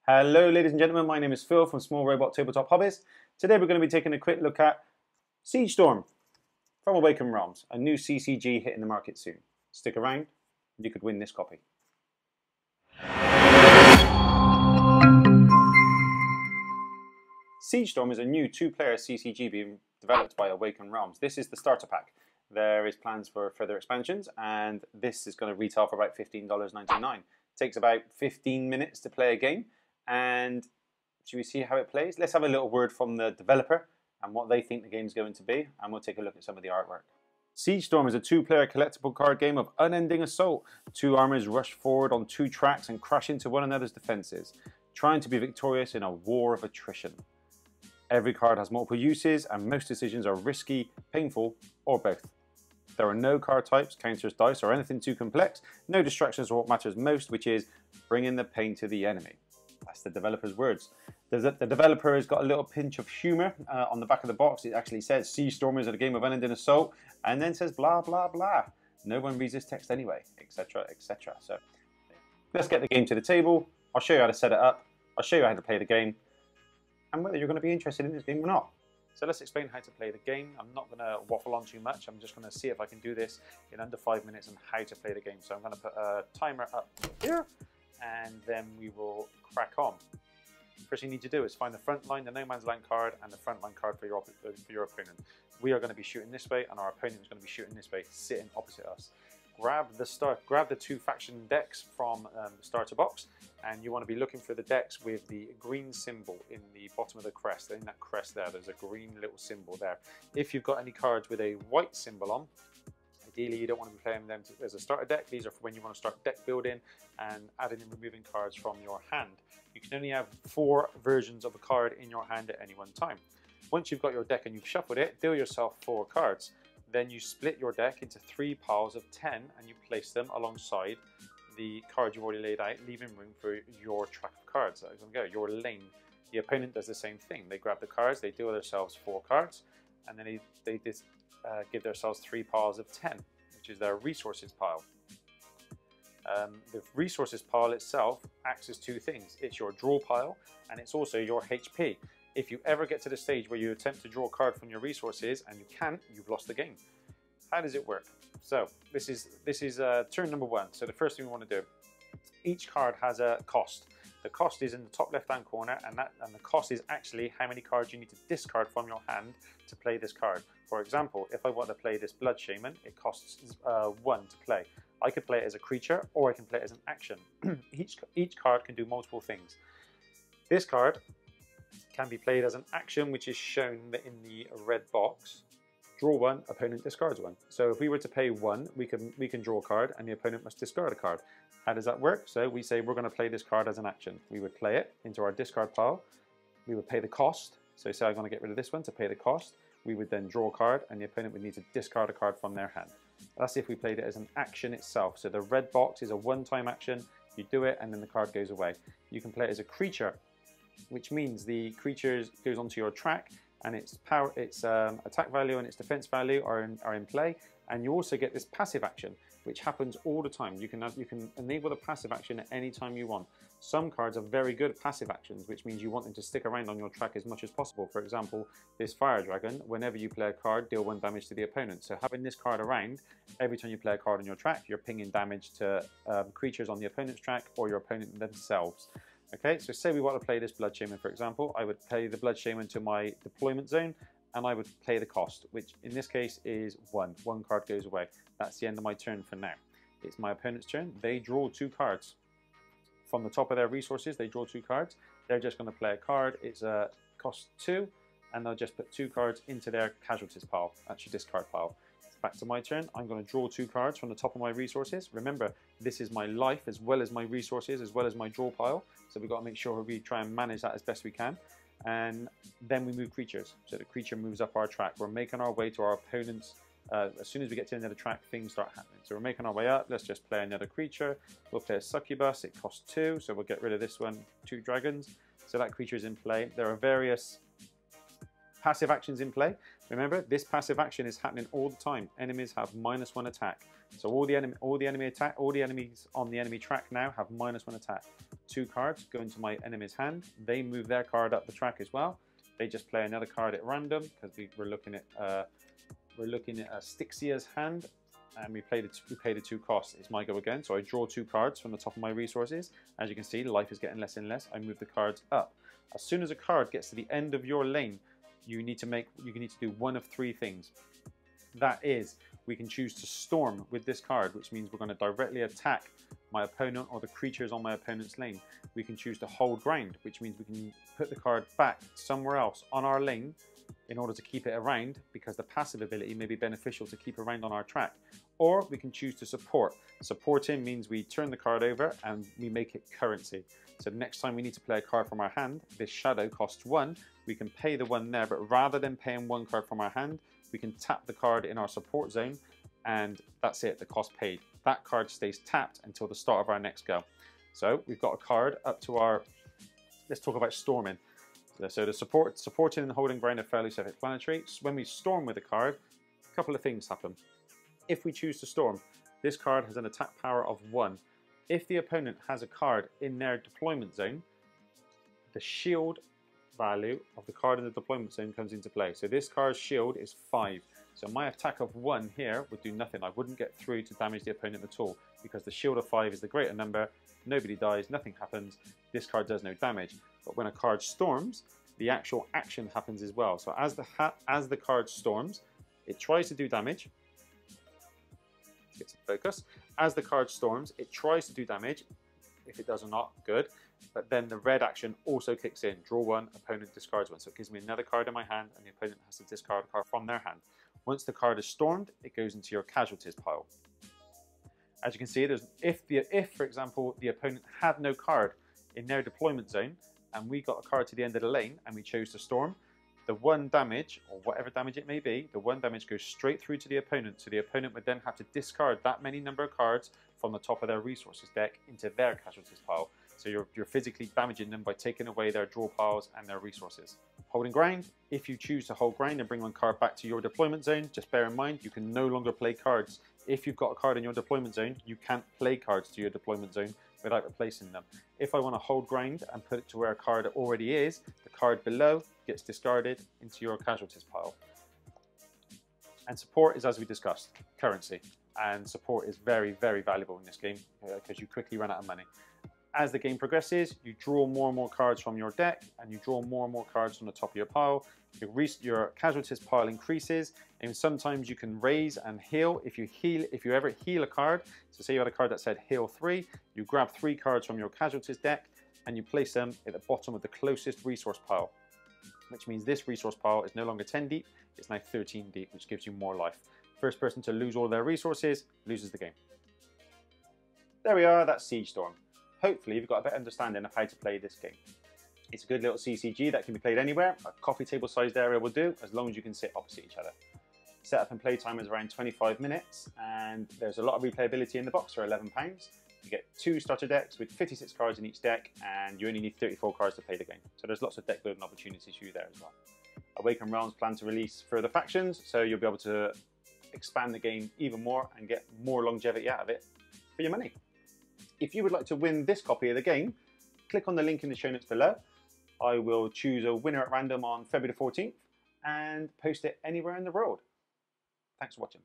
Hello ladies and gentlemen, my name is Phil from Small Robot Tabletop Hobbies. Today we're going to be taking a quick look at Siege Storm from Awaken, a new CCG hitting the market soon. Stick around, you could win this copy. Siege Storm is a new two-player CCG being developed by Awaken. This is the starter pack. There is plans for further expansions, and this is going to retail for about $15.99. It takes about 15 minutes to play a game. And should we see how it plays? Let's have a little word from the developer and what they think the game's going to be, and we'll take a look at some of the artwork. Siege Storm is a two-player collectible card game of unending assault. Two armies rush forward on two tracks and crash into one another's defenses, trying to be victorious in a war of attrition. Every card has multiple uses, and most decisions are risky, painful, or both. There are no card types, counters, dice, or anything too complex. No distractions are what matters most, which is bringing the pain to the enemy. That's the developer's words. The developer has got a little pinch of humour on the back of the box. It actually says Siege Storm is a game of unending assault, and then says blah blah blah. No one reads this text anyway, etc. etc. So let's get the game to the table. I'll show you how to set it up. I'll show you how to play the game, and whether you're going to be interested in this game or not. So let's explain how to play the game. I'm not going to waffle on too much. I'm just going to see if I can do this in under 5 minutes and how to play the game. So I'm going to put a timer up here, and then we will crack on. First thing you need to do is find the front line, the no man's land card, and the front line card for your opponent. We are going to be shooting this way, and our opponent is going to be shooting this way, sitting opposite us. Grab the two faction decks from the starter box, and you want to be looking for the decks with the green symbol in the bottom of the crest. In that crest there's a green little symbol there. If you've got any cards with a white symbol on, ideally you don't want to be playing them as a starter deck. These are for when you want to start deck building and adding and removing cards from your hand. You can only have 4 versions of a card in your hand at any one time. Once you've got your deck and you've shuffled it, deal yourself 4 cards. Then you split your deck into 3 piles of 10 and you place them alongside the cards you've already laid out, leaving room for your track of cards. So go, your lane. The opponent does the same thing. They grab the cards, they deal themselves 4 cards, and then they give themselves 3 piles of 10, which is their resources pile. The resources pile itself acts as 2 things. It's your draw pile, and it's also your HP. If you ever get to the stage where you attempt to draw a card from your resources and you can't, you've lost the game. How does it work? So this is turn number 1. So the first thing we want to do, each card has a cost. The cost is in the top left-hand corner, and the cost is actually how many cards you need to discard from your hand to play this card. For example, if I want to play this Blood Shaman, it costs 1 to play. I could play it as a creature, or I can play it as an action. Each card can do multiple things. This card can be played as an action, which is shown in the red box. Draw 1, opponent discards 1. So if we were to pay 1, we can draw a card, and the opponent must discard a card. How does that work? So we say we're going to play this card as an action. We would play it into our discard pile. We would pay the cost. So say I'm going to get rid of this one to pay the cost. We would then draw a card, and the opponent would need to discard a card from their hand. That's if we played it as an action itself. So the red box is a one-time action. You do it, and then the card goes away. You can play it as a creature, which means the creature goes onto your track, and its power, its attack value and its defense value are in play. And you also get this passive action, which happens all the time. You can enable the passive action at any time you want. Some cards are very good passive actions, which means you want them to stick around on your track as much as possible. For example, this Fire Dragon, whenever you play a card, deal 1 damage to the opponent. So having this card around, every time you play a card on your track, you're pinging damage to creatures on the opponent's track or your opponent themselves. Okay, so say we want to play this Blood Shaman, for example. I would play the Blood Shaman to my deployment zone, and I would play the cost, which in this case is 1. 1 card goes away. That's the end of my turn for now. It's my opponent's turn. They draw 2 cards. From the top of their resources, they draw 2 cards. They're just going to play a card. It's a cost 2, and they'll just put 2 cards into their casualties pile, actually discard pile. Back to my turn. I'm going to draw 2 cards from the top of my resources. Remember, this is my life as well as my resources, as well as my draw pile. So we've got to make sure we try and manage that as best we can. And then we move creatures. So the creature moves up our track. We're making our way to our opponent's. As soon as we get to the end of the track, things start happening. So we're making our way up. Let's just play another creature. We'll play a succubus. It costs 2, so we'll get rid of this one. 2 dragons. So that creature is in play. There are various passive actions in play. Remember, this passive action is happening all the time. Enemies have -1 attack. So all the enemies on the enemy track now have -1 attack. 2 cards go into my enemy's hand. They move their card up the track as well. They just play another card at random because we're looking at Styxia's hand, and we pay the 2 costs. It's my go again, so I draw 2 cards from the top of my resources. As you can see, life is getting less and less. I move the cards up. As soon as a card gets to the end of your lane, you need to do one of 3 things. That is, we can choose to storm with this card, which means we're going to directly attack my opponent or the creatures on my opponent's lane. We can choose to hold ground, which means we can put the card back somewhere else on our lane in order to keep it around, because the passive ability may be beneficial to keep around on our track. Or we can choose to support. Supporting means we turn the card over and we make it currency. So next time we need to play a card from our hand, this shadow costs 1. We can pay the 1 there, but rather than paying 1 card from our hand, we can tap the card in our support zone, and that's it, the cost paid. That card stays tapped until the start of our next go. So we've got a card up to our, let's talk about storming. So the supporting and holding ground are fairly self-explanatory. When we storm with a card, a couple of things happen. If we choose to storm, this card has an attack power of 1. If the opponent has a card in their deployment zone, the shield value of the card in the deployment zone comes into play. So this card's shield is 5. So my attack of 1 here would do nothing. I wouldn't get through to damage the opponent at all, because the shield of 5 is the greater number. Nobody dies, nothing happens. This card does no damage. But when a card storms, the actual action happens as well. So as the card storms, it tries to do damage. Let's get some focus. As the card storms, it tries to do damage. If it does or not, good. But then the red action also kicks in. Draw 1, opponent discards 1. So it gives me another card in my hand, and the opponent has to discard a card from their hand. Once the card is stormed, it goes into your casualties pile. As you can see, if for example, the opponent had no card in their deployment zone, and we got a card to the end of the lane, and we chose to storm, the 1 damage, or whatever damage it may be, the 1 damage goes straight through to the opponent, so the opponent would then have to discard that many number of cards from the top of their resources deck into their casualties pile. So you're physically damaging them by taking away their draw piles and their resources. Holding ground, if you choose to hold ground and bring 1 card back to your deployment zone, just bear in mind you can no longer play cards. If you've got a card in your deployment zone, you can't play cards to your deployment zone without replacing them. If I want to hold ground and put it to where a card already is, the card below gets discarded into your casualties pile. And support is, as we discussed, currency. And support is very, very valuable in this game because you quickly run out of money. As the game progresses, you draw more and more cards from your deck, and you draw more and more cards from the top of your pile. Your casualties pile increases, and sometimes you can raise and heal. If you ever heal a card, so say you had a card that said heal 3, you grab 3 cards from your casualties deck and you place them at the bottom of the closest resource pile, which means this resource pile is no longer 10 deep, it's now 13 deep, which gives you more life. First person to lose all their resources loses the game. There we are, that's Siege Storm. Hopefully you've got a better understanding of how to play this game. It's a good little CCG that can be played anywhere. A coffee table sized area will do, as long as you can sit opposite each other. Setup and play time is around 25 minutes, and there's a lot of replayability in the box for £11. You get 2 starter decks with 56 cards in each deck, and you only need 34 cards to play the game. So there's lots of deck building opportunities for you there as well. Awaken Realms plan to release further factions, so you'll be able to expand the game even more and get more longevity out of it for your money. If you would like to win this copy of the game, click on the link in the show notes below. I will choose a winner at random on February the 14th and post it anywhere in the world. Thanks for watching.